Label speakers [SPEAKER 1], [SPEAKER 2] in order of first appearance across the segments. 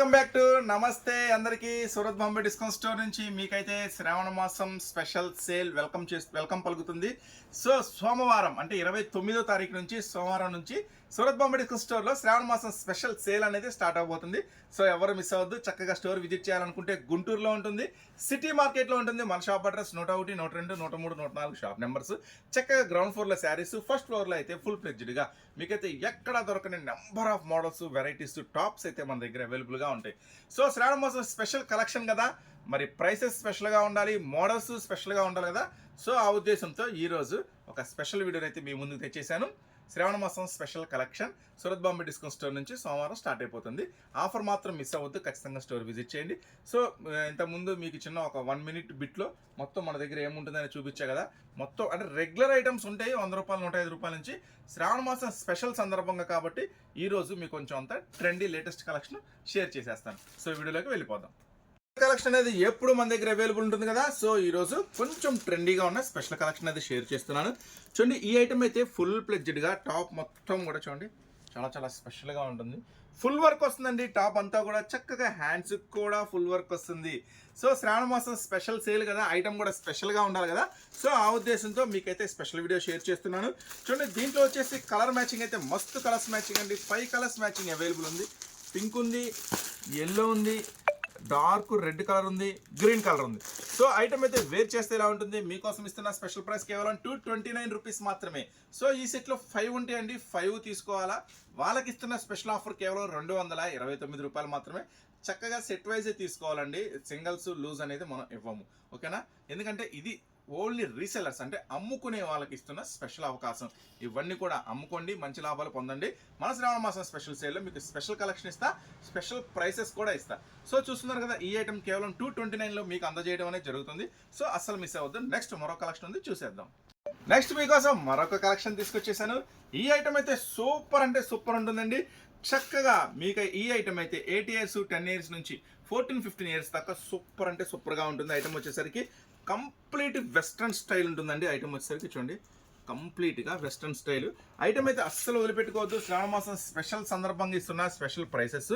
[SPEAKER 1] Welcome back to నమస్తే అందరికీ. Surat Bombay discount store నుంచి మీకైతే శ్రావణ మాసం స్పెషల్ సేల్ వెల్కమ్ పలుకుతుంది. సో సోమవారం అంటే 29వ తారీఖు నుంచి సోమవారం నుంచి సూరత్ బాంబే డిస్కౌంట్ స్టోర్లో శ్రావణ మాసం స్పెషల్ సేల్ అనేది స్టార్ట్ అవబోతుంది. సో ఎవరు మిస్ అవ్వద్దు. చక్కగా స్టోర్ విజిట్ చేయాలనుకుంటే గుంటూరులో ఉంటుంది, సిటీ మార్కెట్లో ఉంటుంది. మన షాప్ అడ్రస్ 101, 102, 103, 104 షాప్ నెంబర్స్. చక్కగా గ్రౌండ్ ఫ్లోర్లో శారీస్, ఫస్ట్ ఫ్లోర్లో అయితే ఫుల్ ఫ్లెడ్జ్డ్గా మీకైతే ఎక్కడ దొరకని number of models, varieties, tops అయితే మన దగ్గర అవైలబుల్గా ఉంటాయి. సో శ్రావణ మాసం స్పెషల్ కలెక్షన్ కదా, మరి ప్రైసెస్ స్పెషల్గా ఉండాలి, మోడల్స్ స్పెషల్గా ఉండాలి కదా. సో ఆ ఉద్దేశంతో ఈరోజు ఒక స్పెషల్ వీడియోని అయితే మీ ముందుకు తెచ్చేసాను. శ్రావణ మాసం special collection Surat Bombay discount store నుంచి సోమవారం స్టార్ట్ అయిపోతుంది. ఆఫర్ మాత్రం మిస్ అవ్వద్దు, ఖచ్చితంగా స్టోర్ విజిట్ చేయండి. సో ఇంతకుముందు మీకు చిన్న ఒక 1 minute బిట్లో మొత్తం మన దగ్గర ఏముంటుందని చూపించా కదా. మొత్తం అంటే రెగ్యులర్ ఐటమ్స్ ఉంటాయి 100 రూపాయలు, 105 రూపాయల నుంచి. శ్రావణ మాసం స్పెషల్ సందర్భంగా కాబట్టి ఈరోజు మీకు కొంచెం అంతా ట్రెండీ లేటెస్ట్ కలెక్షన్ షేర్ చేసేస్తాను. సో వీడియోలోకి వెళ్ళిపోదాం. కలెక్షన్ అనేది ఎప్పుడు మన దగ్గర అవైలబుల్ ఉంటుంది కదా. సో ఈరోజు కొంచెం ట్రెండీగా ఉన్న స్పెషల్ కలెక్షన్ అయితే షేర్ చేస్తున్నాను. చూడండి, ఈ ఐటమ్ అయితే ఫుల్ ప్లెడ్జ్డ్గా టాప్ మొత్తం కూడా చూడండి చాలా చాలా స్పెషల్గా ఉంటుంది. ఫుల్ వర్క్ వస్తుందండి. టాప్ అంతా కూడా చక్కగా హ్యాండ్స్ కూడా ఫుల్ వర్క్ వస్తుంది. సో శ్రావణ మాసం స్పెషల్ సేల్ కదా, ఐటమ్ కూడా స్పెషల్గా ఉండాలి కదా. సో ఆ ఉద్దేశంతో మీకైతే స్పెషల్ వీడియో షేర్ చేస్తున్నాను. చూడండి, దీంట్లో వచ్చేసి కలర్ మ్యాచింగ్ అయితే మస్తు కలర్స్ మ్యాచింగ్ అండి. 5 కలర్స్ మ్యాచింగ్ అవైలబుల్ ఉంది. పింక్ ఉంది, ఎల్లో ఉంది, డార్క్ రెడ్ కలర్ ఉంది, గ్రీన్ కలర్ ఉంది. సో ఐటమ్ అయితే వేర్ చేస్తే ఎలా ఉంటుంది, మీకోసం ఇస్తున్న స్పెషల్ ప్రైస్ కేవలం 229 రూపీస్ మాత్రమే. సో ఈ సెట్లో 5 ఉంటాయండి, 5 తీసుకోవాలా. వాళ్ళకి ఇస్తున్న స్పెషల్ ఆఫర్ కేవలం 229 రూపాయలు మాత్రమే. చక్కగా సెట్ వైజే తీసుకోవాలండి, సింగిల్స్ లూజ్ అనేది మనం ఇవ్వము, ఓకేనా. ఎందుకంటే ఇది ఓన్లీ రీసెల్లర్స్ అంటే అమ్ముకునే వాళ్ళకి ఇస్తున్న స్పెషల్ అవకాశం. ఇవన్నీ కూడా అమ్ముకోండి, మంచి లాభాలు పొందండి. మన శ్రావణ మాసం స్పెషల్ సేల్లో మీకు స్పెషల్ కలెక్షన్ ఇస్తా, స్పెషల్ ప్రైసెస్ కూడా ఇస్తా. సో చూస్తున్నారు కదా, ఈ ఐటమ్ కేవలం 229లో మీకు అందజేయడం అనేది జరుగుతుంది. సో అస్సలు మిస్ అవ్వద్దు. నెక్స్ట్ మరొక కలెక్షన్ ఉంది, చూసేద్దాం. నెక్స్ట్ మీకోసం మరొక కలెక్షన్ తీసుకొచ్చేసాను. ఈ ఐటమ్ అయితే సూపర్ అంటే సూపర్ ఉంటుందండి. చక్కగా మీకు ఈ ఐటమ్ అయితే 8 years, 10 years నుంచి 14, 15 years దాకా సూపర్ అంటే సూపర్గా ఉంటుంది. ఐటమ్ వచ్చేసరికి కంప్లీట్ వెస్ట్రన్ స్టైల్ ఉంటుందండి. ఐటమ్ వచ్చేసరికి చూడండి కంప్లీట్గా వెస్ట్రన్ స్టైల్. ఐటమ్ అయితే అస్సలు వదిలిపెట్టుకోవద్దు. శ్రావణ మాసం స్పెషల్ సందర్భంగా ఇస్తున్న స్పెషల్ ప్రైసెస్,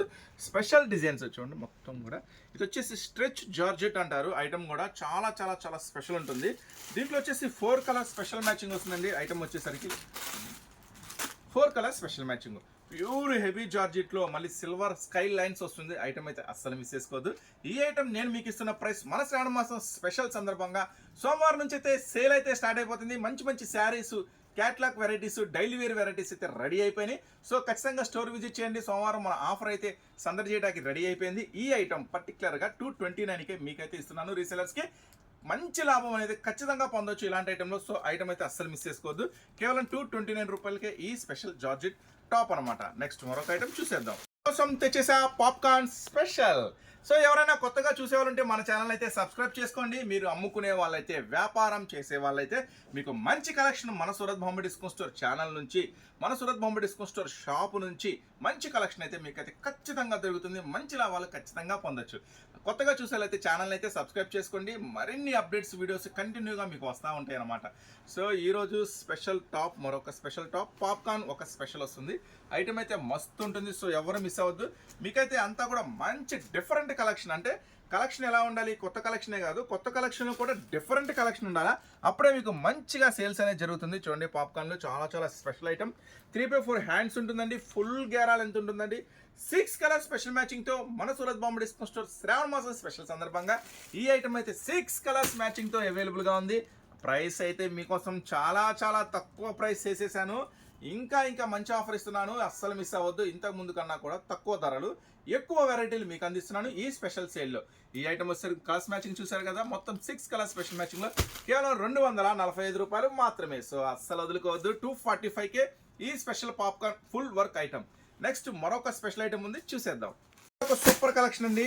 [SPEAKER 1] స్పెషల్ డిజైన్స్ చూడండి మొత్తం కూడా. ఇది వచ్చేసి స్ట్రెచ్ జార్జెట్ అంటారు. ఐటమ్ కూడా చాలా చాలా చాలా స్పెషల్ ఉంటుంది. దీంట్లో వచ్చేసి 4 కలర్ స్పెషల్ మ్యాచింగ్ వస్తుందండి. ఐటమ్ వచ్చేసరికి 4 colour special matching, pure heavy జార్జెట్లో మళ్ళీ సిల్వర్ స్కై లైన్స్ వస్తుంది. ఐటమ్ అయితే అస్సలు మిస్ చేసుకోవద్దు. ఈ ఐటమ్ నేను మీకు ఇస్తున్న ప్రైస్ మన శ్రావణ మాసం స్పెషల్ సందర్భంగా సోమవారం నుంచి అయితే సేల్ అయితే స్టార్ట్ అయిపోతుంది. మంచి మంచి saris, catalogue varieties, daily wear varieties అయితే రెడీ అయిపోయినాయి. సో ఖచ్చితంగా స్టోర్ విజిట్ చేయండి. సోమవారం మన ఆఫర్ అయితే సందడి చేయడానికి రెడీ అయిపోయింది. ఈ ఐటమ్ పర్టికులర్గా 229కే మీకైతే ఇస్తున్నాను. రీసెలర్స్కి మంచి లాభం అనేది ఖచ్చితంగా పొందొచ్చు ఇలాంటి ఐటెంలో. సో ఐటమ్ అయితే అస్సలు మిస్ చేసుకోవద్దు. కేవలం 229 రూపాయలకే ఈ స్పెషల్ జార్జెట్ టాప్ అనమాట. నెక్స్ట్ మరొక ఐటమ్ చూసేద్దాం. కోసం తెచ్చేసా పాప్కార్న్ స్పెషల్. సో ఎవరైనా కొత్తగా చూసేవాళ్ళంటే మన ఛానల్ అయితే సబ్స్క్రైబ్ చేసుకోండి. మీరు అమ్ముకునే వాళ్ళైతే, వ్యాపారం చేసే వాళ్ళైతే మీకు మంచి కలెక్షన్ మన Surat Bombay discount store channel నుంచి, మన Surat Bombay discount store shop నుంచి మంచి కలెక్షన్ అయితే మీకైతే ఖచ్చితంగా దొరుకుతుంది. మంచి లాభాలు ఖచ్చితంగా పొందొచ్చు. కొత్తగా చూసేవాళ్ళైతే ఛానల్ అయితే సబ్స్క్రైబ్ చేసుకోండి. మరిన్ని అప్డేట్స్, వీడియోస్ కంటిన్యూగా మీకు వస్తూ ఉంటాయి అన్నమాట. సో ఈరోజు స్పెషల్ టాప్, మరొక స్పెషల్ టాప్, పాప్కార్న్ ఒక స్పెషల్ వస్తుంది. ఐటమ్ అయితే మస్తు ఉంటుంది. సో ఎవరు మిస్ అవ్వద్దు. మీకైతే అంతా కూడా మంచి డిఫరెంట్ కలెక్షన్. అంటే కలెక్షన్ ఎలా ఉండాలి, కొత్త కలెక్షనే కాదు, కొత్త కలెక్షన్ కూడా డిఫరెంట్ కలెక్షన్ ఉండాలా, అప్పుడే మీకు మంచిగా సేల్స్ అనేది జరుగుతుంది. చూడండి, పాప్కార్న్లో చాలా చాలా స్పెషల్ ఐటమ్. 3x4 హ్యాండ్స్ ఉంటుందండి. ఫుల్ గేరాలు ఎంత ఉంటుందండి. 6 కలర్ స్పెషల్ మ్యాచింగ్తో మన సూరత్ బాంబే డిస్కౌంట్ స్టోర్ శ్రావణ మాసం స్పెషల్ సందర్భంగా ఈ ఐటమ్ అయితే 6 కలర్స్ మ్యాచింగ్తో అవైలబుల్గా ఉంది. ప్రైస్ అయితే మీకోసం చాలా చాలా తక్కువ ప్రైస్ చేసేసాను. ఇంకా ఇంకా మంచి ఆఫర్ ఇస్తున్నాను, అస్సలు మిస్ అవ్వద్దు. ఇంతకు ముందు కన్నా కూడా తక్కువ ధరలు, ఎక్కువ వెరైటీలు మీకు అందిస్తున్నాను ఈ స్పెషల్ సేల్లో. ఈ ఐటమ్ వచ్చేసరికి కలర్స్ మ్యాచింగ్ చూసారు కదా, మొత్తం 6 కలర్ స్పెషల్ మ్యాచింగ్లో కేవలం 245 రూపాయలు మాత్రమే. సో అస్సలు వదులుకోవద్దు. 245కే ఈ special popcorn full work item. Next మరొక స్పెషల్ ఐటమ్ ఉంది, చూసేద్దాం. ఒక సూపర్ కలెక్షన్ అండి.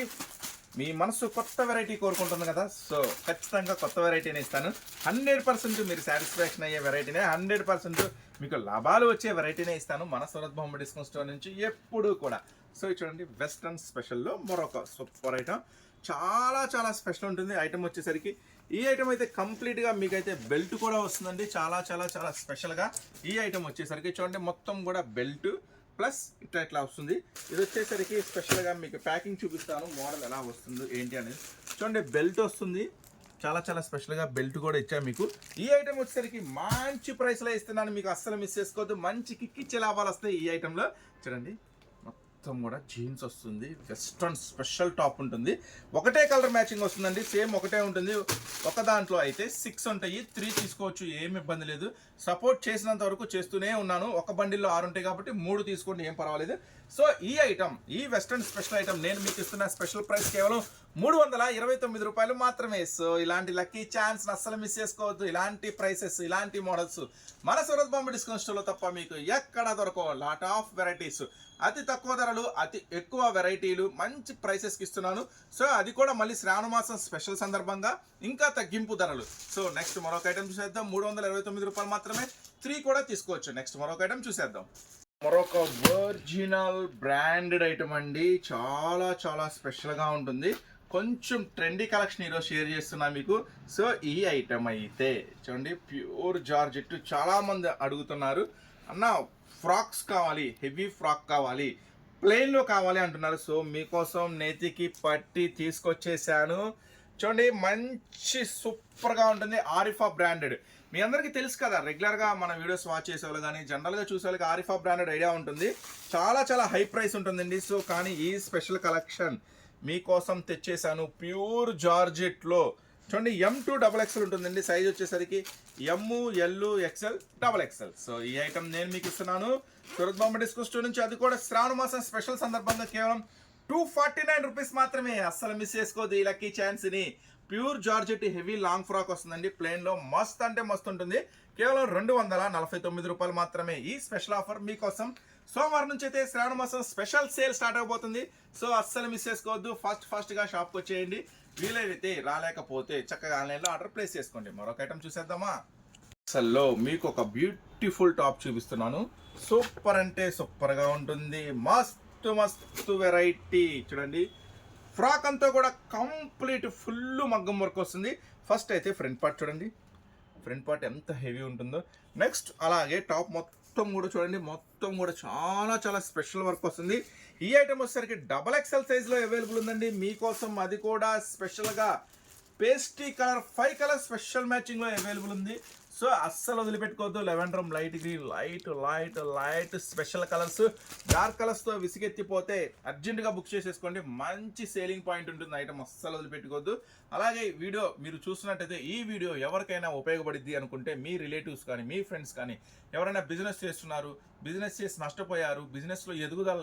[SPEAKER 1] మీ మనసు కొత్త వెరైటీ కోరుకుంటుంది కదా. సో ఖచ్చితంగా కొత్త వెరైటీనే ఇస్తాను. 100% మీరు సాటిస్ఫాక్షన్ అయ్యే వెరైటీనే, 100% మీకు లాభాలు వచ్చే వెరైటీనే ఇస్తాను మన సూరత్ బాంబే డిస్కౌంట్ స్టోర్ నుంచి ఎప్పుడు కూడా. సో చూడండి, వెస్ట్రన్ స్పెషల్లో మరొక సూపర్ ఐటమ్. చాలా చాలా స్పెషల్ ఉంటుంది ఐటమ్ వచ్చేసరికి. ఈ ఐటమ్ అయితే కంప్లీట్గా మీకైతే బెల్ట్ కూడా వస్తుందండి. చాలా చాలా చాలా స్పెషల్గా ఈ ఐటమ్ వచ్చేసరికి చూడండి, మొత్తం కూడా బెల్ట్ ప్లస్ ఇట్లా వస్తుంది. ఇది వచ్చేసరికి స్పెషల్గా మీకు ప్యాకింగ్ చూపిస్తాను, మోడల్ ఎలా వస్తుందో ఏంటి అనేది. చూడండి బెల్ట్ వస్తుంది, చాలా చాలా స్పెషల్గా బెల్ట్ కూడా ఇచ్చాను మీకు. ఈ ఐటమ్ వచ్చేసరికి మంచి ప్రైస్లో ఇస్తున్నాను, మీకు అస్సలు మిస్ చేసుకోవద్దు. మంచి కిక్కిచ్చే లాభాలు వస్తాయి ఈ ఐటెంలో. చూడండి మొత్తం కూడా జీన్స్ వస్తుంది, వెస్ట్రన్ స్పెషల్ టాప్ ఉంటుంది, ఒకటే కలర్ మ్యాచింగ్ వస్తుందండి, సేమ్ ఒకటే ఉంటుంది. ఒక దాంట్లో అయితే 6 ఉంటాయి, 3 తీసుకోవచ్చు, ఏమి ఇబ్బంది లేదు. సపోర్ట్ చేసినంత వరకు చేస్తూనే ఉన్నాను. ఒక బండిల్లో 6 ఉంటాయి కాబట్టి 3 తీసుకోండి, ఏం పర్వాలేదు. సో ఈ ఐటమ్, ఈ వెస్ట్రన్ స్పెషల్ ఐటమ్ నేను మీకు ఇస్తున్న స్పెషల్ ప్రైస్ కేవలం 329 రూపాయలు మాత్రమే. సో ఇలాంటి లక్కీ ఛాన్స్ అస్సలు మిస్ చేసుకోవద్దు. ఇలాంటి ప్రైసెస్, ఇలాంటి మోడల్స్ మన సూరత్ బాంబే డిస్కౌంట్ స్టోర్లో తప్ప మీకు ఎక్కడ దొరకవు. లాట్ ఆఫ్ వెరైటీస్, అతి తక్కువ ధరలు, అతి ఎక్కువ వెరైటీలు, మంచి ప్రైసెస్కి ఇస్తున్నాను. సో అది కూడా మళ్ళీ శ్రావణ మాసం స్పెషల్ సందర్భంగా ఇంకా తగ్గింపు ధరలు. సో నెక్స్ట్ మరొక ఐటమ్ చూసేద్దాం. 329 రూపాయలు మాత్రమే, 3 కూడా తీసుకోవచ్చు. నెక్స్ట్ మరొక ఐటమ్ చూసేద్దాం. మరొక ఒరిజినల్ బ్రాండెడ్ ఐటమ్ అండి, చాలా చాలా స్పెషల్గా ఉంటుంది. కొంచెం ట్రెండీ కలెక్షన్ ఈరోజు షేర్ చేస్తున్నా మీకు. సో ఈ ఐటమ్ అయితే చూడండి, ప్యూర్ జార్జెట్. చాలామంది అడుగుతున్నారు, అన్న ఫ్రాక్స్ కావాలి, హెవీ ఫ్రాక్ కావాలి, ప్లెయిన్లో కావాలి అంటున్నారు. సో మీకోసం నేతికి పట్టి తీసుకొచ్చేసాను. చూడండి మంచి సూపర్గా ఉంటుంది, ఆరిఫా బ్రాండెడ్. మీ అందరికీ తెలుసు కదా, రెగ్యులర్గా మన వీడియోస్ వాచ్ చేసేవాళ్ళు కానీ జనరల్గా చూసే వాళ్ళకి ఆరిఫా బ్రాండెడ్ ఐడియా ఉంటుంది. చాలా చాలా హై ప్రైస్ ఉంటుందండి. సో కానీ ఈ స్పెషల్ కలెక్షన్ మీకోసం తెచ్చేసాను, ప్యూర్ జార్జెట్లో. చూడండి M2 XXL ఉంటుందండి, సైజ్ వచ్చేసరికి M, L, XL, XXL. So ఈ ఐటమ్ నేను మీకు ఇస్తున్నాను సూరత్ బాంబే డిస్కౌంట్ స్టోర్ నుంచి. అది కూడా శ్రావణ మాసం స్పెషల్ సందర్భంగా కేవలం 249 రూపీస్ మాత్రమే. అస్సలు మిస్ చేసుకోవద్దు ఈ లక్కీ ఛాన్స్ని. Pure georgette heavy long frock వస్తుందండి, ప్లెయిన్లో మస్త్ అంటే మస్తు ఉంటుంది. కేవలం 249 రూపాయలు మాత్రమే. ఈ స్పెషల్ ఆఫర్ మీకోసం సోమవారం నుంచి అయితే శ్రావణ మాసం స్పెషల్ సేల్ స్టార్ట్ అయిపోతుంది. సో అస్సలు మిస్ చేసుకోవద్దు, ఫాస్ట్గా షాప్కి వచ్చేయండి. వీలైతే రాలేకపోతే చక్కగా ఆన్లైన్లో ఆర్డర్ ప్లేస్ చేసుకోండి. మరొక ఐటమ్ చూసేద్దామా. అసలు మీకు ఒక బ్యూటిఫుల్ టాప్ చూపిస్తున్నాను, సూపర్ అంటే సూపర్గా ఉంటుంది. మస్తు వెరైటీ. చూడండి ఫ్రాక్ అంతా కూడా కంప్లీట్ ఫుల్ మగ్గం వర్క్ వస్తుంది. ఫస్ట్ అయితే ఫ్రంట్ పార్ట్ చూడండి, ఫ్రంట్ పార్ట్ ఎంత హెవీ ఉంటుందో. నెక్స్ట్ అలాగే టాప్ మొత్తం కూడా చూడండి, మొత్తం కూడా చాలా చాలా స్పెషల్ వర్క్ వస్తుంది. ఈ ఐటమ్ వచ్చేసరికి XXL సైజ్లో అవైలబుల్ ఉందండి మీకోసం. అది కూడా స్పెషల్గా పేస్టీ కలర్, 5 కలర్ స్పెషల్ మ్యాచింగ్లో అవైలబుల్ ఉంది. సో అస్సలు వదిలిపెట్టుకోవద్దు. Lavender, light green, light special colours, dark కలర్స్తో విసిగెత్తిపోతే అర్జెంటుగా బుక్ చేసేసుకోండి. మంచి సేలింగ్ పాయింట్ ఉంటుంది ఐటమ్, అస్సలు వదిలిపెట్టుకోవద్దు. అలాగే వీడియో మీరు చూస్తున్నట్టయితే ఈ వీడియో ఎవరికైనా ఉపయోగపడిద్ది అనుకుంటే మీ రిలేటివ్స్ కానీ మీ ఫ్రెండ్స్ కానీ ఎవరైనా బిజినెస్ చేస్తున్నారు, బిజినెస్ చేసి నష్టపోయారు, బిజినెస్లో ఎదుగుదల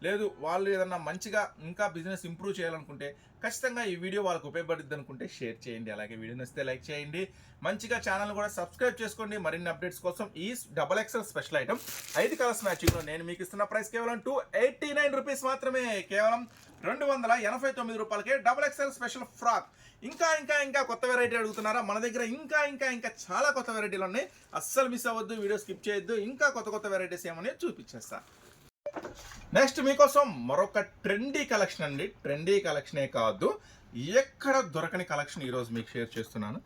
[SPEAKER 1] లేదు వాళ్ళు ఏదన్నా మంచిగా ఇంకా బిజినెస్ ఇంప్రూవ్ చేయాలనుకుంటే ఖచ్చితంగా ఈ వీడియో వాళ్ళకి ఉపయోగపడుద్ది అనుకుంటే షేర్ చేయండి. అలాగే వీడియో నచ్చితే లైక్ చేయండి, మంచిగా ఛానల్ కూడా సబ్స్క్రైబ్ చేసుకోండి మరిన్ని అప్డేట్స్ కోసం. ఈ XXL స్పెషల్ ఐటమ్ 5 కలర్స్ మ్యాచింగ్లో నేను మీకు ఇస్తున్న ప్రైస్ కేవలం 289 రూపీస్ మాత్రమే. కేవలం 289 రూపాయలకే XXL స్పెషల్ ఫ్రాక్. ఇంకా కొత్త వెరైటీ అడుగుతున్నారా? మన దగ్గర ఇంకా చాలా కొత్త వెరైటీలు ఉన్నాయి. అస్సలు మిస్ అవ్వద్దు, వీడియో స్కిప్ చేయొద్దు. ఇంకా కొత్త వెరైటీస్ ఏమని చూపించేస్తా. నెక్స్ట్ మీకోసం మరొక ట్రెండీ కలెక్షన్ అండి. ట్రెండీ కలెక్షనే కాదు, ఎక్కడ దొరకని కలెక్షన్ ఈరోజు మీకు షేర్ చేస్తున్నాను.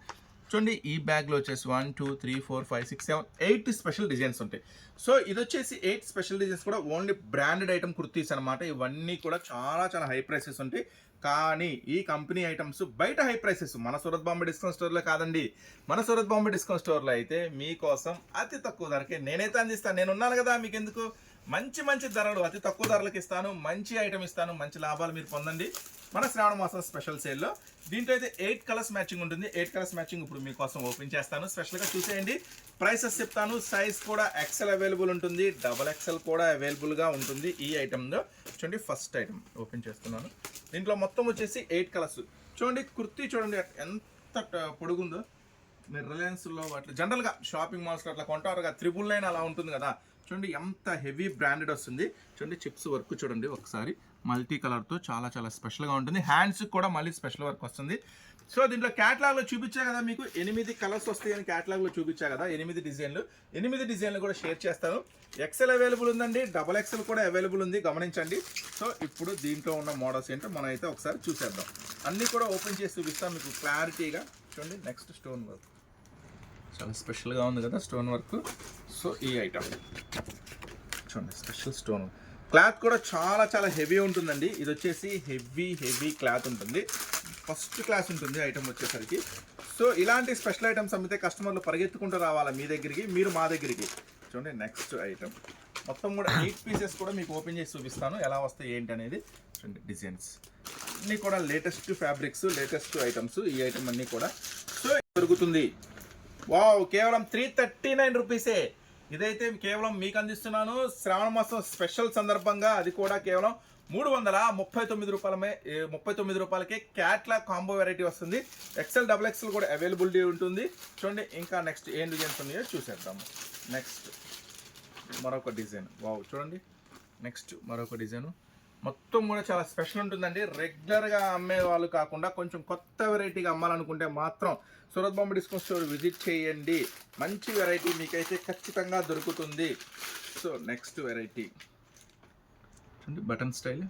[SPEAKER 1] చూడండి ఈ బ్యాగ్లో వచ్చేసి 1 2 3 4 5 6 7 8 స్పెషల్ డిజైన్స్ ఉంటాయి. సో ఇది వచ్చేసి 8 స్పెషల్ డిజైన్స్ కూడా ఓన్లీ బ్రాండెడ్ ఐటమ్ కుర్తీస్ అనమాట. ఇవన్నీ కూడా చాలా చాలా హై ప్రైసెస్ ఉంటాయి. కానీ ఈ కంపెనీ ఐటమ్స్ బయట హై ప్రైసెస్, మన సూరత్ బాంబే డిస్కౌంట్ స్టోర్లో కాదండి. మన సూరత్ బాంబే డిస్కౌంట్ స్టోర్లో అయితే మీకోసం అతి తక్కువ ధరకే నేనైతే అందిస్తాను. నేను ఉన్నాను కదా మీకు ఎందుకు. మంచి ధరలు, అతి తక్కువ ధరలకు ఇస్తాను, మంచి ఐటమ్ ఇస్తాను, మంచి లాభాలు మీరు పొందండి మన శ్రావణ మాసం స్పెషల్ సేల్లో. దీంట్లో అయితే 8 కలర్స్ మ్యాచింగ్ ఉంటుంది. 8 కలర్స్ మ్యాచింగ్ ఇప్పుడు మీకోసం ఓపెన్ చేస్తాను, స్పెషల్గా చూసేయండి. ప్రైసెస్ చెప్తాను. సైజ్ కూడా XL అవైలబుల్ ఉంటుంది, XXL కూడా అవైలబుల్గా ఉంటుంది ఈ ఐటెంలో. చూడండి ఫస్ట్ ఐటమ్ ఓపెన్ చేస్తున్నాను. దీంట్లో మొత్తం వచ్చేసి 8 కలర్స్. చూడండి కుర్తీ చూడండి ఎంత పొడుగుందో. మీరు రిలయన్స్లో అట్లా జనరల్గా షాపింగ్ మాల్స్లో అట్లా కొంటారుగా, 999 అలా ఉంటుంది కదా. చూడండి ఎంత హెవీ బ్రాండెడ్ వస్తుంది. చూడండి చిప్స్ వర్క్ చూడండి ఒకసారి, మల్టీ కలర్తో చాలా చాలా స్పెషల్గా ఉంటుంది. హ్యాండ్స్ కూడా మళ్ళీ స్పెషల్ వర్క్ వస్తుంది. సో దీంట్లో క్యాటలాగ్లో చూపించా కదా మీకు 8 కలర్స్ వస్తాయని క్యాటలాగ్లో చూపించా కదా, 8 డిజైన్లు కూడా షేర్ చేస్తాను. XL అవైలబుల్ ఉందండి, XXL కూడా అవైలబుల్ ఉంది, గమనించండి. సో ఇప్పుడు దీంట్లో ఉన్న మోడల్స్ ఏంటో మనం అయితే ఒకసారి చూసేద్దాం. అన్నీ కూడా ఓపెన్ చేసి చూపిస్తాం మీకు క్లారిటీగా. చూడండి నెక్స్ట్ స్టోన్ వర్క్ చాలా స్పెషల్గా ఉంది కదా స్టోన్ వర్క్. సో ఈ ఐటమ్ చూడండి స్పెషల్ స్టోన్. క్లాత్ కూడా చాలా చాలా హెవీ ఉంటుందండి. ఇది వచ్చేసి హెవీ క్లాత్ ఉంటుంది, ఫస్ట్ క్లాస్ ఉంటుంది ఐటమ్ వచ్చేసరికి. సో ఇలాంటి స్పెషల్ ఐటమ్స్ అమ్మితే కస్టమర్లు పరిగెత్తుకుంటూ రావాలా మీ దగ్గరికి, మీరు మా దగ్గరికి. చూడండి నెక్స్ట్ ఐటమ్ మొత్తం కూడా 8 పీసెస్ కూడా మీకు ఓపెన్ చేసి చూపిస్తాను ఎలా వస్తాయి ఏంటి అనేది. చూడండి డిజైన్స్ అన్నీ కూడా లేటెస్ట్ ఫ్యాబ్రిక్స్, లేటెస్ట్ ఐటమ్స్. ఈ ఐటమ్ అన్నీ కూడా సో దొరుకుతుంది. వావ్, కేవలం 339 రూపీసే. ఇదైతే కేవలం మీకు అందిస్తున్నాను శ్రావణ మాసం స్పెషల్ సందర్భంగా. అది కూడా కేవలం 339 రూపాయలమే, 39 రూపాయలకే క్యాట్లాగ్ కాంబో వెరైటీ వస్తుంది. ఎక్సెల్ డబుల్ ఎక్సెల్ కూడా అవైలబిలిటీ ఉంటుంది. చూడండి ఇంకా నెక్స్ట్ ఏం డిజైన్స్ ఉన్నాయో చూసేద్దాము. నెక్స్ట్ మరొక డిజైన్. వావ్ చూడండి, నెక్స్ట్ మరొక డిజైన్. మొత్తం కూడా చాలా స్పెషల్ ఉంటుందండి. రెగ్యులర్గా అమ్మే వాళ్ళు కాకుండా కొంచెం కొత్త వెరైటీగా అమ్మాలనుకుంటే మాత్రం Surat Bombay discount store visit చేయండి. మంచి వెరైటీ మీకైతే ఖచ్చితంగా దొరుకుతుంది. సో నెక్స్ట్ వెరైటీ చూడండి, బటన్ స్టైల్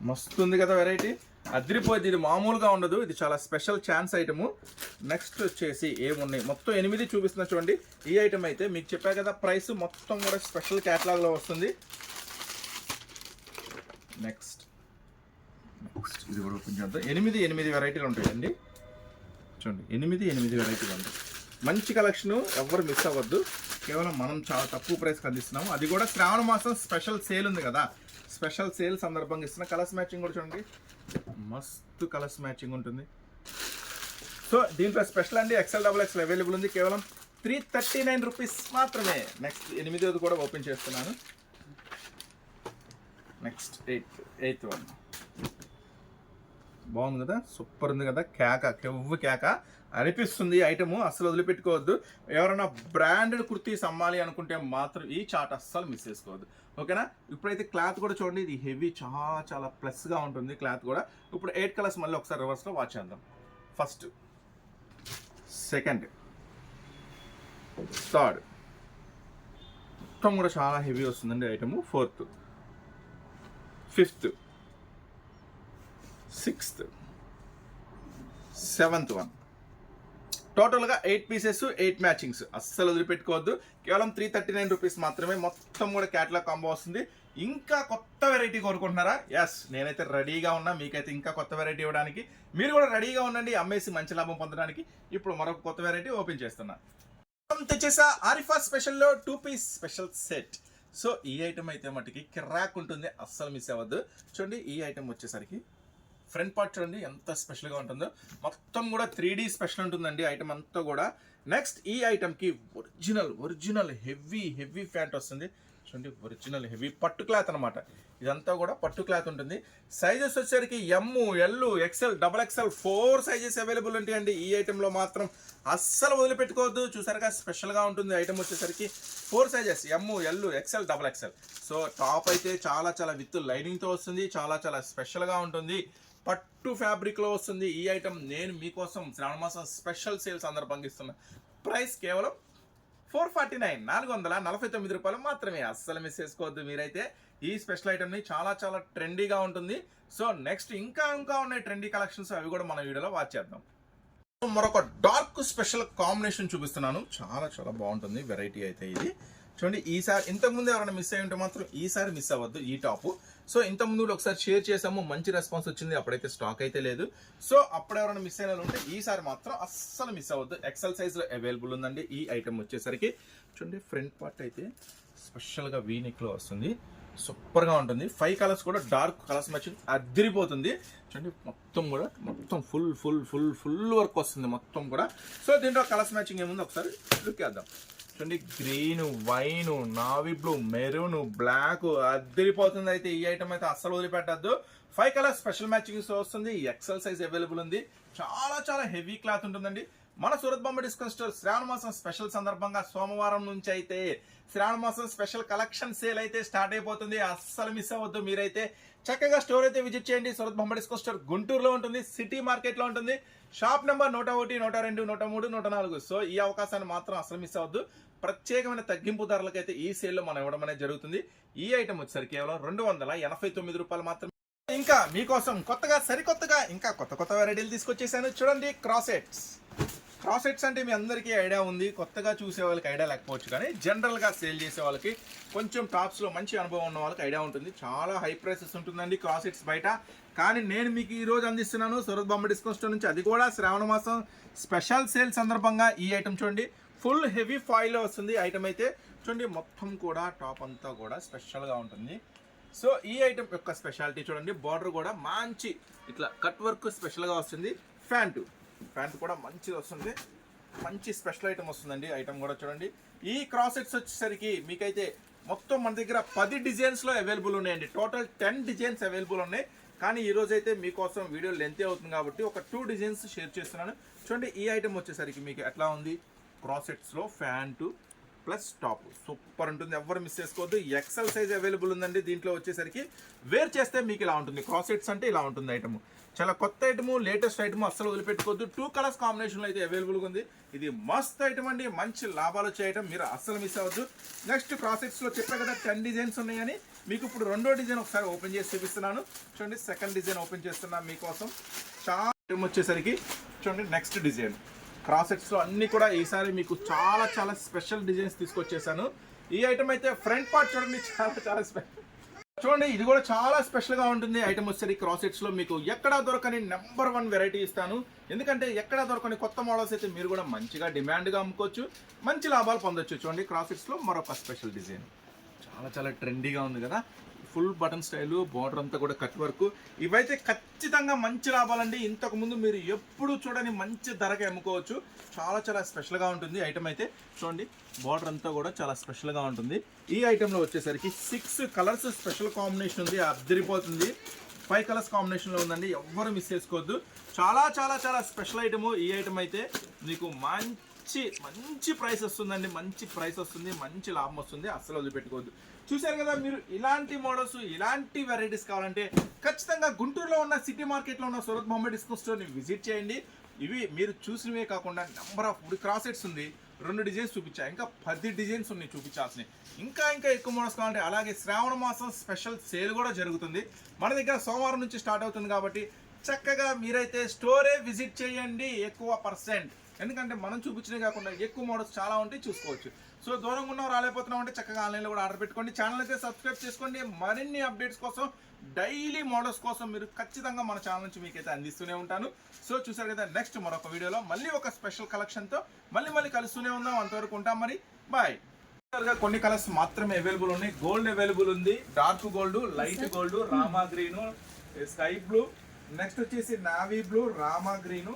[SPEAKER 1] మస్తు ఉంది కదా వెరైటీ, అదిరిపోయింది. ఇది మామూలుగా ఉండదు, ఇది చాలా స్పెషల్ ఛాన్స్ ఐటము. నెక్స్ట్ వచ్చేసి ఏమున్నాయి, మొత్తం 8 చూపిస్తున్నా చూడండి. ఈ ఐటమ్ అయితే మీకు చెప్పా కదా ప్రైస్ మొత్తం కూడా స్పెషల్ క్యాటలాగ్లో వస్తుంది. నెక్స్ట్ ఇది కూడా ఓపెన్ చేద్దాం. 8 వెరైటీలు ఉంటాయండి. చూడండి 8 వెరైటీలు ఉంటాయి. మంచి కలెక్షన్, ఎవరు మిస్ అవ్వద్దు. కేవలం మనం చాలా తక్కువ ప్రైస్కి అందిస్తున్నాము. అది కూడా శ్రావణ మాసం స్పెషల్ సేల్ ఉంది కదా, స్పెషల్ సేల్ సందర్భంగా ఇస్తున్న. కలర్స్ మ్యాచింగ్ కూడా చూడండి, మస్తు కలర్స్ మ్యాచింగ్ ఉంటుంది. సో దీంట్లో స్పెషల్ అండి, ఎక్సెల్ డబుల్ ఎక్సెల్ అవైలబుల్ ఉంది. కేవలం 339 రూపీస్ మాత్రమే. నెక్స్ట్ 8వ కూడా ఓపెన్ చేస్తున్నాను. నెక్స్ట్ 8th వన్ బాగుంది కదా, సూపర్ ఉంది కదా. కెవ్వు కేక అనిపిస్తుంది ఐటము, అస్సలు వదిలిపెట్టుకోవద్దు. ఎవరైనా బ్రాండెడ్ కుర్తీస్ అమ్మాలి అనుకుంటే మాత్రం ఈ చార్ట్ అస్సలు మిస్ చేసుకోవద్దు, ఓకేనా. ఇప్పుడైతే క్లాత్ కూడా చూడండి, ఇది హెవీ, చాలా చాలా ప్లస్గా ఉంటుంది క్లాత్ కూడా. ఇప్పుడు 8 కలర్స్ మళ్ళీ ఒకసారి రివర్స్లో వాచ్ చేద్దాం. ఫస్ట్, సెకండ్, థర్డ్, మొత్తం కూడా చాలా హెవీ వస్తుందండి item. 4th, 5th, 6th, 7th one. టోటల్గా 8 పీసెస్, 8 మ్యాచింగ్స్. అస్సలు వదిలిపెట్టుకోవద్దు. కేవలం 339 రూపీస్ మాత్రమే. మొత్తం కూడా క్యాటలాగ్ కాంబో వస్తుంది. ఇంకా కొత్త వెరైటీ కోరుకుంటున్నారా? ఎస్, నేనైతే రెడీగా ఉన్నా మీకైతే ఇంకా కొత్త వెరైటీ ఇవ్వడానికి. మీరు కూడా రెడీగా ఉండండి అమ్మేసి మంచి లాభం పొందడానికి. ఇప్పుడు మరొక కొత్త వెరైటీ ఓపెన్ చేస్తున్నా. తెచ్చేసా ఆరిఫా స్పెషల్లో 2 పీస్ స్పెషల్ సెట్. సో ఈ ఐటమ్ అయితే మటుకి కిరాక్ ఉంటుంది, అస్సలు మిస్ అవ్వద్దు. చూడండి ఈ ఐటమ్ వచ్చేసరికి ఫ్రంట్ పార్ట్ చూడండి ఎంత స్పెషల్గా ఉంటుందో. మొత్తం కూడా 3D స్పెషల్ ఉంటుందండి ఐటమ్ అంతా కూడా. నెక్స్ట్ ఈ ఐటమ్కి ఒరిజినల్ హెవీ ఫ్యాంట్ వస్తుంది. చూడండి ఒరిజినల్ హెవీ పట్టు క్లాత్ అనమాట. ఇదంతా కూడా పట్టు క్లాత్ ఉంటుంది. సైజెస్ వచ్చేసరికి M, L, XL, double XL 4 sizes available ఉంటాయండి ఈ ఐటెంలో మాత్రం. అస్సలు వదిలిపెట్టుకోవద్దు. చూసారుగా స్పెషల్గా ఉంటుంది ఐటమ్ వచ్చేసరికి. 4 sizes M, L, XL, double XL. So top అయితే చాలా చాలా విత్ లైనింగ్తో వస్తుంది, చాలా చాలా స్పెషల్గా ఉంటుంది. పట్టు ఫ్యాబ్రిక్లో వస్తుంది ఈ ఐటమ్. నేను మీకోసం శ్రావణ మాసం స్పెషల్ సేల్ సందర్భంగా ఇస్తున్నా. ప్రైస్ కేవలం 449, 449 రూపాయలు మాత్రమే. అస్సలు మిస్ చేసుకోవద్దు మీరైతే ఈ స్పెషల్ ఐటమ్ని. చాలా చాలా ట్రెండీగా ఉంటుంది. సో నెక్స్ట్ ఇంకా ఉన్నాయి ట్రెండీ కలెక్షన్స్, అవి కూడా మన వీడియోలో వాచ్ చేద్దాం. మరొక డార్క్ స్పెషల్ కాంబినేషన్ చూపిస్తున్నాను. చాలా చాలా బాగుంటుంది వెరైటీ అయితే ఇది. చూడండి ఈసారి, ఇంతకుముందు ఎవరైనా మిస్ అయ్యి ఉంటే మాత్రం ఈసారి మిస్ అవ్వద్దు ఈ టాపు. సో ఇంతకుముందు ఒకసారి షేర్ చేసాము, మంచి రెస్పాన్స్ వచ్చింది. అప్పుడైతే స్టాక్ అయితే లేదు. సో అప్పుడు ఎవరైనా మిస్ అయిన ఉంటే ఈసారి మాత్రం అస్సలు మిస్ అవ్వద్దు. ఎక్సెల్ సైజ్లో అవైలబుల్ ఉందండి ఈ ఐటమ్ వచ్చేసరికి. చూడండి ఫ్రంట్ పార్ట్ అయితే స్పెషల్గా వీనెక్లో వస్తుంది, సూపర్గా ఉంటుంది. 5 కలర్స్ కూడా డార్క్ కలర్స్ మ్యాచింగ్ అదిరిపోతుంది. చూడండి మొత్తం ఫుల్ వర్క్ వస్తుంది మొత్తం కూడా. సో దీంట్లో కలర్స్ మ్యాచింగ్ ఏముందో ఒకసారి లుక్ చేద్దాం. చూడండి green, wine, navy blue, maroon, black అదిరిపోతుంది. అయితే ఈ ఐటమ్ అయితే అస్సలు వదిలిపెట్టద్దు. 5 కలర్స్ స్పెషల్ మ్యాచింగ్స్ వస్తుంది. ఎక్సెల్ సైజ్ అవైలబుల్ ఉంది. చాలా చాలా హెవీ క్లాత్ ఉంటుందండి. మన సూరత్ బాంబే డిస్కౌంట్ స్టోర్ శ్రావణ మాసం స్పెషల్ సందర్భంగా సోమవారం నుంచి అయితే శ్రావణ మాసం స్పెషల్ కలెక్షన్ సేల్ అయితే స్టార్ట్ అయిపోతుంది. అస్సలు మిస్ అవ్వద్దు మీరైతే. చక్కగా స్టోర్ అయితే విజిట్ చేయండి. సూరత్ బాంబే డిస్కౌంట్ స్టోర్ గుంటూరులో ఉంటుంది, సిటీ మార్కెట్లో ఉంటుంది. Shop number 101, 102, 103, 104. సో ఈ అవకాశాన్ని మాత్రం అసలు మిస్ అవ్వద్దు. ప్రత్యేకమైన తగ్గింపు ధరలకైతే ఈ సేల్లో మనం ఇవ్వడం అనేది జరుగుతుంది. ఈ ఐటమ్ వచ్చేసరికి కేవలం 289 రూపాయలు మాత్రమే. ఇంకా మీకోసం సరికొత్తగా ఇంకా కొత్త వెరైటీలు తీసుకొచ్చేసాను. చూడండి క్రాస్ సెట్స్. క్రాస్ సెట్స్ అంటే మీ అందరికీ ఐడియా ఉంది, కొత్తగా చూసే వాళ్ళకి ఐడియా లేకపోవచ్చు, కానీ జనరల్గా సేల్ చేసే వాళ్ళకి కొంచెం టాప్స్లో మంచి అనుభవం ఉన్న వాళ్ళకి ఐడియా ఉంటుంది. చాలా హై ప్రైసెస్ ఉంటుందండి క్రాస్ సెట్స్ బయట. కానీ నేను మీకు ఈరోజు అందిస్తున్నాను సూరత్ బాంబే డిస్కౌంట్ స్టోర్ నుంచి, అది కూడా శ్రావణ మాసం స్పెషల్ సేల్ సందర్భంగా. ఈ ఐటమ్ చూడండి, ఫుల్ హెవీ ఫాయిల్లో వస్తుంది ఐటమ్ అయితే. చూడండి మొత్తం కూడా టాప్ అంతా కూడా స్పెషల్గా ఉంటుంది. సో ఈ ఐటమ్ యొక్క స్పెషాలిటీ చూడండి, బార్డర్ కూడా మంచి ఇట్లా కట్ వర్క్ స్పెషల్గా వస్తుంది. ప్యాంట్ కూడా మంచిది వస్తుంది, మంచి స్పెషల్ ఐటమ్ వస్తుందండి. ఐటమ్ కూడా చూడండి. ఈ క్రాస్ సెట్స్ వచ్చేసరికి మీకైతే మొత్తం మన దగ్గర 10 డిజైన్స్లో అవైలబుల్ ఉన్నాయండి. టోటల్ 10 డిజైన్స్ అవైలబుల్ ఉన్నాయి. కానీ ఈరోజు అయితే మీకోసం వీడియో లెంత్ అవుతుంది కాబట్టి ఒక 2 డిజైన్స్ షేర్ చేస్తున్నాను. చూడండి ఈ ఐటమ్ వచ్చేసరికి మీకు ఎట్లా ఉంది, క్రాస్ సెట్స్లో ప్యాంటు ప్లస్ టాప్ సూపర్ ఉంటుంది, ఎవరు మిస్ చేసుకోవద్దు. ఎక్సెల్ సైజ్ అవైలబుల్ ఉందండి. దీంట్లో వచ్చేసరికి వేర్ చేస్తే మీకు ఇలా ఉంటుంది. క్రాస్ సెట్స్ అంటే ఇలా ఉంటుంది ఐటమ్. చాలా కొత్త ఐటమ్, లేటెస్ట్ ఐటమ్, అస్సలు వదిలిపెట్టుకోవద్దు. 2 కలర్స్ కాంబినేషన్లో అయితే అవైలబుల్గా ఉంది. ఇది మస్త్ ఐటమ్ అండి, మంచి లాభాలు వచ్చే ఐటమ్, మీరు అస్సలు మిస్ అవ్వద్దు. నెక్స్ట్ క్రాస్ సెట్స్లో చెప్పే కదా 10 డిజైన్స్ ఉన్నాయని, మీకు ఇప్పుడు రెండో డిజైన్ ఒకసారి ఓపెన్ చేసి చూపిస్తున్నాను. చూడండి సెకండ్ డిజైన్ ఓపెన్ చేస్తున్నా మీకోసం. చాలా ఐటమ్ వచ్చేసరికి చూడండి నెక్స్ట్ డిజైన్. క్రాస్ సెట్స్లో అన్ని కూడా ఈసారి మీకు చాలా చాలా స్పెషల్ డిజైన్స్ తీసుకొచ్చేసాను. ఈ ఐటమ్ అయితే ఫ్రంట్ పార్ట్ చూడండి, చాలా స్పెషల్. చూడండి ఇది కూడా చాలా స్పెషల్గా ఉంటుంది ఐటమ్ వచ్చేసరికి. క్రాస్ సెట్స్లో మీకు ఎక్కడా దొరకని నెంబర్ 1 వెరైటీ ఇస్తాను. ఎందుకంటే ఎక్కడా దొరకని కొత్త మోడల్స్ అయితే మీరు కూడా మంచిగా డిమాండ్గా అమ్ముకోవచ్చు, మంచి లాభాలు పొందొచ్చు. చూడండి క్రాస్ సెట్స్లో మరొక స్పెషల్ డిజైన్, చాలా చాలా ట్రెండీగా ఉంది కదా. ఫుల్ బటన్ స్టైలు, బార్డర్ అంతా కూడా కట్ వర్క్. ఇవైతే ఖచ్చితంగా మంచి లాభాలండి. ఇంతకుముందు మీరు ఎప్పుడు చూడని మంచి ధరకి అమ్ముకోవచ్చు. చాలా చాలా స్పెషల్గా ఉంటుంది ఐటమ్ అయితే. చూడండి బార్డర్ అంతా కూడా చాలా స్పెషల్గా ఉంటుంది. ఈ ఐటెంలో వచ్చేసరికి 6 కలర్స్ స్పెషల్ కాంబినేషన్ ఉంది, అద్దరిపోతుంది. 5 కలర్స్ కాంబినేషన్లో ఉందండి, ఎవ్వరు మిస్ చేసుకోవద్దు. చాలా చాలా చాలా స్పెషల్ ఐటము. ఈ ఐటమ్ అయితే మీకు మంచి ప్రైస్ వస్తుందండి, మంచి ప్రైస్ వస్తుంది, మంచి లాభం వస్తుంది, అస్సలు వదిలిపెట్టుకోవద్దు. చూశారు కదా, మీరు ఇలాంటి మోడల్స్, ఇలాంటి వెరైటీస్ కావాలంటే ఖచ్చితంగా గుంటూరులో ఉన్న సిటీ మార్కెట్లో ఉన్న సూరత్ బాంబే డిస్కౌంట్ స్టోర్ని విజిట్ చేయండి. ఇవి మీరు చూసినవే కాకుండా నెంబర్ ఆఫ్ క్రాస్ సెట్స్ ఉంది, 2 డిజైన్స్ చూపించా, ఇంకా 10 డిజైన్స్ ఉన్నాయి చూపించాల్సినవి. ఇంకా ఎక్కువ మోడల్స్ కావాలంటే అలాగే శ్రావణ మాసం స్పెషల్ సేల్ కూడా జరుగుతుంది మన దగ్గర. సోమవారం నుంచి స్టార్ట్ అవుతుంది కాబట్టి చక్కగా మీరైతే స్టోరే విజిట్ చేయండి ఎక్కువ %. ఎందుకంటే మనం చూపించినవి కాకుండా ఎక్కువ మోడల్స్ చాలా ఉంటాయి, చూసుకోవచ్చు. సో దూరంగా ఉన్న రాలేకపోతున్నాం అంటే చక్కగా ఆన్లైన్లో కూడా ఆర్డర్ పెట్టుకోండి. ఛానల్ అయితే సబ్స్క్రైబ్ చేసుకోండి. మరిన్ని అప్డేట్స్ కోసం, డైలీ మోడల్స్ కోసం మీరు ఖచ్చితంగా మన ఛానల్ నుంచి మీకైతే అందిస్తూనే ఉంటాను. సో చూసారు కదా, నెక్స్ట్ మరొక వీడియోలో మళ్ళీ ఒక స్పెషల్ కలెక్షన్తో మళ్ళీ కలుస్తూనే ఉందాం. అంతవరకు ఉంటాం మరి, బాయ్. కొన్ని కలర్స్ మాత్రమే అవైలబుల్ ఉన్నాయి. గోల్డ్ అవైలబుల్ ఉంది, dark gold, light gold, Rama green, sky blue, next వచ్చేసి navy blue, Rama green,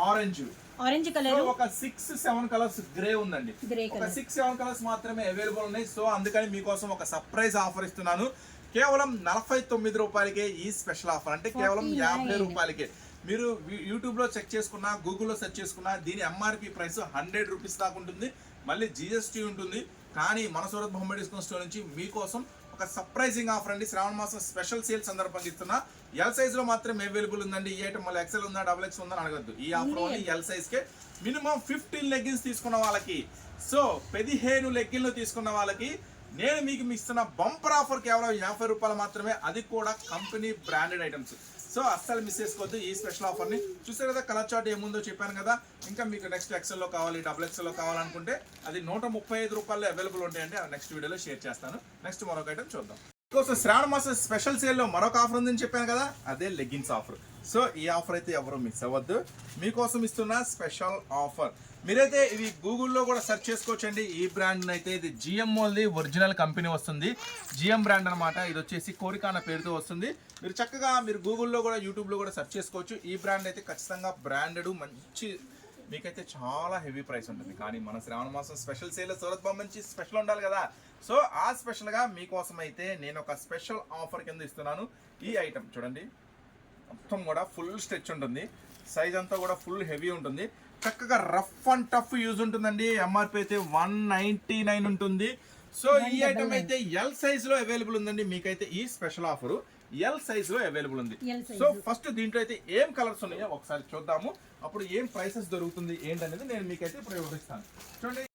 [SPEAKER 1] orange colour, ఒక 6-7 కలర్స్ గ్రే ఉందండి. ఒక 6-7 కలర్స్ మాత్రమే అవైలబుల్ ఉన్నాయి. సో అందుకని మీకోసం ఒక సర్ప్రైజ్ ఆఫర్ ఇస్తున్నాను. కేవలం 49 రూపాయలకే ఈ స్పెషల్ ఆఫర్, అంటే కేవలం 50 రూపాయలకే. మీరు యూట్యూబ్లో చెక్ చేసుకున్నా, గూగుల్లో సెర్చ్ చేసుకున్నా దీని ఎంఆర్పి ప్రైస్ 100 రూపీస్ దాకా ఉంటుంది, మళ్ళీ జిఎస్టీ ఉంటుంది. కానీ మన సూరత్ బాంబే డిస్కౌంట్ స్టోర్ నుంచి మీకోసం ఒక సర్ప్రైజింగ్ ఆఫర్ అండి. శ్రావణ మాసం స్పెషల్ సేల్ సందర్భంగా ఇస్తున్నా. ఎల్ సైజ్ లో మాత్రం అవైలబుల్ ఉందండి. ఈ ఐటమ్ మళ్ళీ ఎక్సెల్ ఉందా, డబుల్ ఎక్స్ ఉందా అని అడగద్దు. ఈ ఆఫర్ ఓన్లీ ఎల్ సైజ్ కే. మినిమం 15 లెగ్గిన్స్ తీసుకున్న వాళ్ళకి, సో 15 లెగ్గిన్లు తీసుకున్న వాళ్ళకి నేను మీకు ఇస్తున్న బంపర్ ఆఫర్ కేవలం 50 రూపాయలు మాత్రమే, అది కూడా కంపెనీ బ్రాండెడ్ ఐటమ్స్. సో అస్సలు మిస్ చేసుకోవద్దు ఈ స్పెషల్ ఆఫర్ని. చూసారు కదా కలర్ చార్ట్ ఏముందో చెప్పాను కదా. ఇంకా మీకు నెక్స్ట్ ఎక్సెల్లో కావాలి, డబుల్ ఎక్సెల్లో కావాలనుకుంటే అది 135 రూపాయలు అవైలబుల్ ఉంటాయండి. నెక్స్ట్ వీడియోలో షేర్ చేస్తాను. నెక్స్ట్ మరొక ఐటమ్ చూద్దాం. మీకోసం శ్రావణ మాసం స్పెషల్ సేల్లో మరొక ఆఫర్ ఉందని చెప్పాను కదా, అదే లెగ్గిన్స్ ఆఫర్. సో ఈ ఆఫర్ అయితే ఎవరు మిస్ అవ్వద్దు, మీకోసం ఇస్తున్న స్పెషల్ ఆఫర్. మీరైతే ఇవి గూగుల్లో కూడా సెర్చ్ చేసుకోవచ్చండి. ఈ బ్రాండ్ అయితే ఇది జిఎంఓది ఒరిజినల్ కంపెనీ వస్తుంది, జిఎం బ్రాండ్ అనమాట. ఇది వచ్చేసి కోరిక అన్న పేరుతో వస్తుంది. మీరు చక్కగా మీరు గూగుల్లో కూడా యూట్యూబ్లో కూడా సెర్చ్ చేసుకోవచ్చు. ఈ బ్రాండ్ అయితే ఖచ్చితంగా బ్రాండెడ్, మంచి, మీకైతే చాలా హెవీ ప్రైస్ ఉంటుంది. కానీ మన శ్రావణ మాసం స్పెషల్ సేల్ సూరత్ బాంబే నుంచి స్పెషల్ ఉండాలి కదా. సో ఆ స్పెషల్గా మీకోసం అయితే నేను ఒక స్పెషల్ ఆఫర్ కింద ఇస్తున్నాను. ఈ ఐటమ్ చూడండి, మొత్తం కూడా ఫుల్ స్ట్రెచ్ ఉంటుంది, సైజ్ అంతా కూడా ఫుల్ హెవీ ఉంటుంది, చక్కగా రఫ్ అండ్ టఫ్ యూజ్ ఉంటుందండి. ఎంఆర్పి అయితే 199 ఉంటుంది. సో ఈ ఐటమ్ అయితే ఎల్ సైజ్ లో అవైలబుల్ ఉందండి. మీకైతే ఈ స్పెషల్ ఆఫర్ ఎల్ సైజ్ లో అవైలబుల్ ఉంది. సో ఫస్ట్ దీంట్లో అయితే ఏం కలర్స్ ఉన్నాయో ఒకసారి చూద్దాము, అప్పుడు ఏం ప్రైసెస్ దొరుకుతుంది ఏంటనేది నేను మీకైతే ఇప్పుడు వివరిస్తాను. చూడండి.